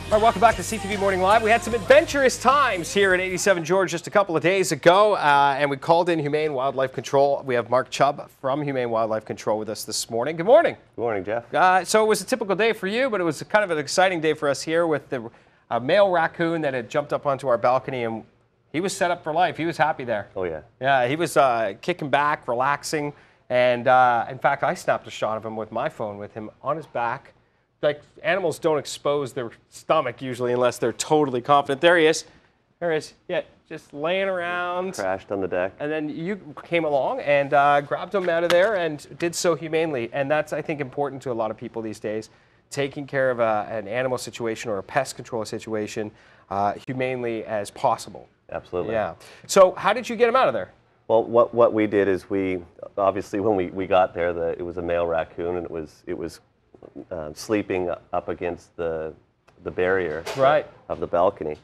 All right, welcome back to CTV Morning Live. We had some adventurous times here at 87 George just a couple of days ago, and we called in Humane Wildlife Control. We have Marc Chubb from Humane Wildlife Control with us this morning. Good morning. Good morning, Jeff. So it was a typical day for you, but it was kind of an exciting day for us here with the male raccoon that had jumped up onto our balcony, and he was set up for life. He was happy there. Oh, yeah. Yeah, he was kicking back, relaxing, and in fact, I snapped a shot of him with my phone with him on his back. Like, animals don't expose their stomach usually unless they're totally confident. There he is. There he is. Yeah, just laying around. Crashed on the deck. And then you came along and grabbed him out of there and did so humanely. And that's, I think, important to a lot of people these days, taking care of an animal situation or a pest control situation humanely as possible. Absolutely. Yeah. So how did you get him out of there? Well, what we did is we, obviously when we got there, it was a male raccoon, and it was sleeping up against the barrier of the balcony.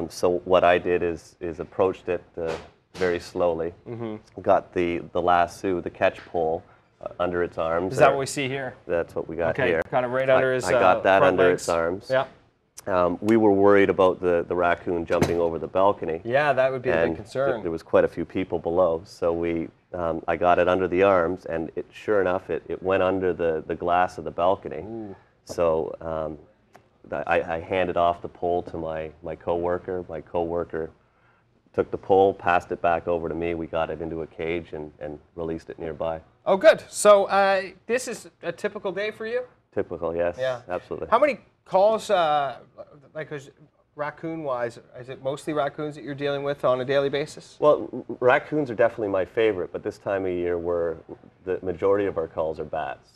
So what I did is approached it very slowly, got the lasso, the catch pole, under its arms. Is that what we see here? That's what we got here. Okay, kind of right under his I got that front under legs. its arms. Yeah. We were worried about the raccoon jumping over the balcony. Yeah, that would be a big concern. There was quite a few people below, so I got it under the arms, and sure enough, it went under the glass of the balcony. Ooh. So I handed off the pole to my coworker. My coworker took the pole, passed it back over to me. We got it into a cage and released it nearby. Oh, good. So this is a typical day for you? Typical, yes. Yeah. Absolutely. How many calls, raccoon-wise, is it mostly raccoons that you're dealing with on a daily basis? Well, raccoons are definitely my favorite, but this time of year, the majority of our calls are bats.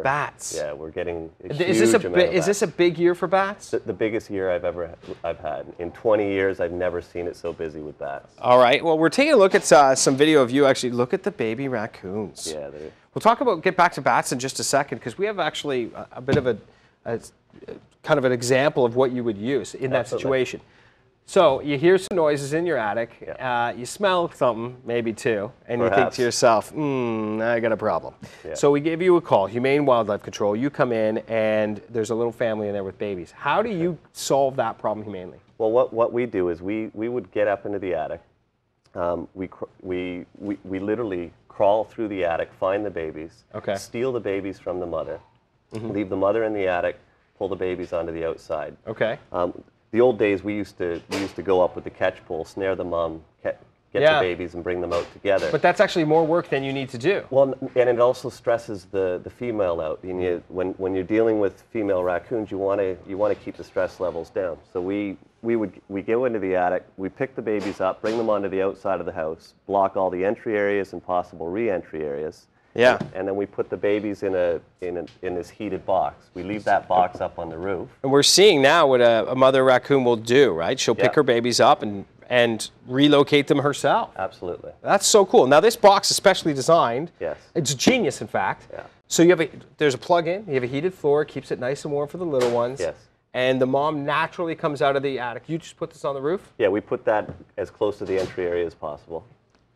Bats? Yeah, we're getting a huge is amount of bats. Is this a big year for bats? The biggest year I've had. In 20 years, I've never seen it so busy with bats. All right. Well, we're taking a look at some video of you actually. Look at the baby raccoons. Yeah. We'll get back to bats in just a second, because we have actually a bit of a kind of an example of what you would use in that situation. So you hear some noises in your attic, you smell something, maybe two, and you think to yourself, I got a problem. Yeah. So we give you a call, Humane Wildlife Control. You come in, and there's a little family in there with babies. How do you solve that problem humanely? Well, what we do is we would get up into the attic. We literally crawl through the attic, find the babies, steal the babies from the mother, leave the mother in the attic, pull the babies onto the outside. Okay. The old days, we used to go up with the catch pole, snare the mom, get the babies, and bring them out together. But that's actually more work than you need to do. Well, and it also stresses the female out. And when you're dealing with female raccoons, you want to keep the stress levels down. So we go into the attic, we pick the babies up, bring them onto the outside of the house, block all the entry areas and possible re-entry areas. Yeah. And then we put the babies in this heated box. We leave that box up on the roof. And we're seeing now what a mother raccoon will do, right? She'll pick her babies up and relocate them herself. Absolutely. That's so cool. Now this box is specially designed. Yes. It's genius, in fact. Yeah. So there's a plug-in. You have a heated floor. Keeps it nice and warm for the little ones. Yes. And the mom naturally comes out of the attic. You just put this on the roof? Yeah, we put that as close to the entry area as possible.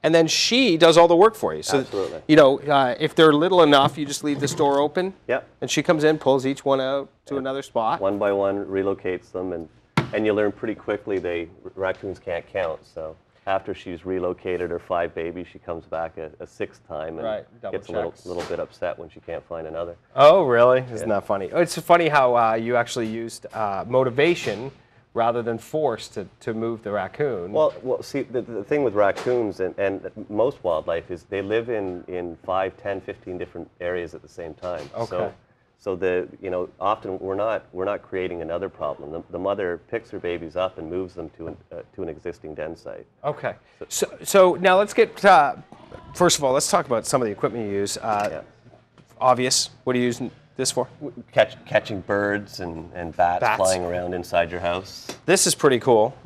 And then she does all the work for you. So, absolutely. If they're little enough, you just leave this door open. Yep. And she comes in, pulls each one out to another spot. One by one, relocates them, and you learn pretty quickly raccoons can't count. So after she's relocated her 5 babies, she comes back a 6th time and gets a little bit upset when she can't find another. Oh, really? Isn't that funny? It's funny how you actually used motivation rather than force to move the raccoon. Well, see, the thing with raccoons and most wildlife is they live in 5, 10, 15 different areas at the same time. Okay. So often we're not creating another problem. The mother picks her babies up and moves them to an existing den site. Okay. So now let's get first of all, let's talk about some of the equipment you use. Obvious. What are you using this for? Catching birds and bats flying around inside your house. This is pretty cool.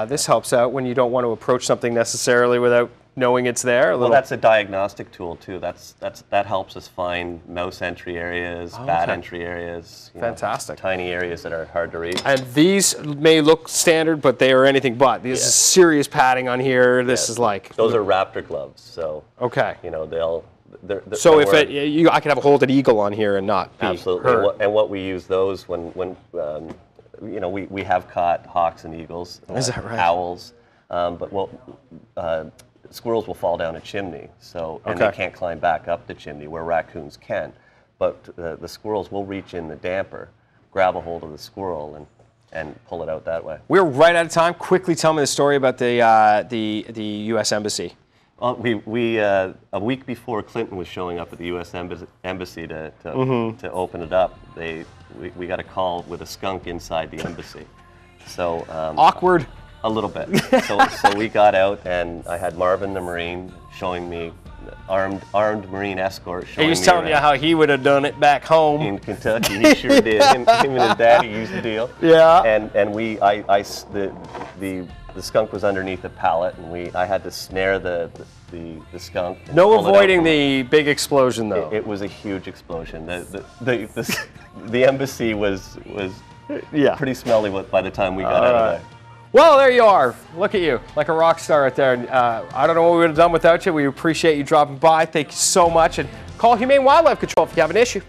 This helps out when you don't want to approach something necessarily without knowing it's there. Well, that's a diagnostic tool too. That helps us find mouse entry areas, bat entry areas. Fantastic. Tiny areas that are hard to reach. And these may look standard, but they are anything but. This is serious padding on here. This is like... Those are raptor gloves. So, they'll... So if I could have a hold-it eagle on here and not be absolutely. hurt. And what we use those when you know, we have caught hawks and eagles, Is that right? owls, but squirrels will fall down a chimney, and they can't climb back up the chimney where raccoons can. But the squirrels will reach in the damper, grab a hold of the squirrel, and pull it out that way. We're right out of time. Quickly tell me the story about the U.S. Embassy. Well, a week before Clinton was showing up at the U.S. Embassy to open it up, we got a call with a skunk inside the embassy. So Awkward. A little bit. So we got out, and I had Marvin the Marine showing me, armed Marine escort showing me. He was telling you how he would have done it back home in Kentucky. He sure did. Him and his daddy used the deal. Yeah. And the skunk was underneath the pallet, and I had to snare the skunk. No avoiding the big explosion though. It was a huge explosion. The embassy was pretty smelly by the time we got out of there. Well, there you are. Look at you, like a rock star right there. I don't know what we would have done without you. We appreciate you dropping by. Thank you so much. And call Humane Wildlife Control if you have an issue.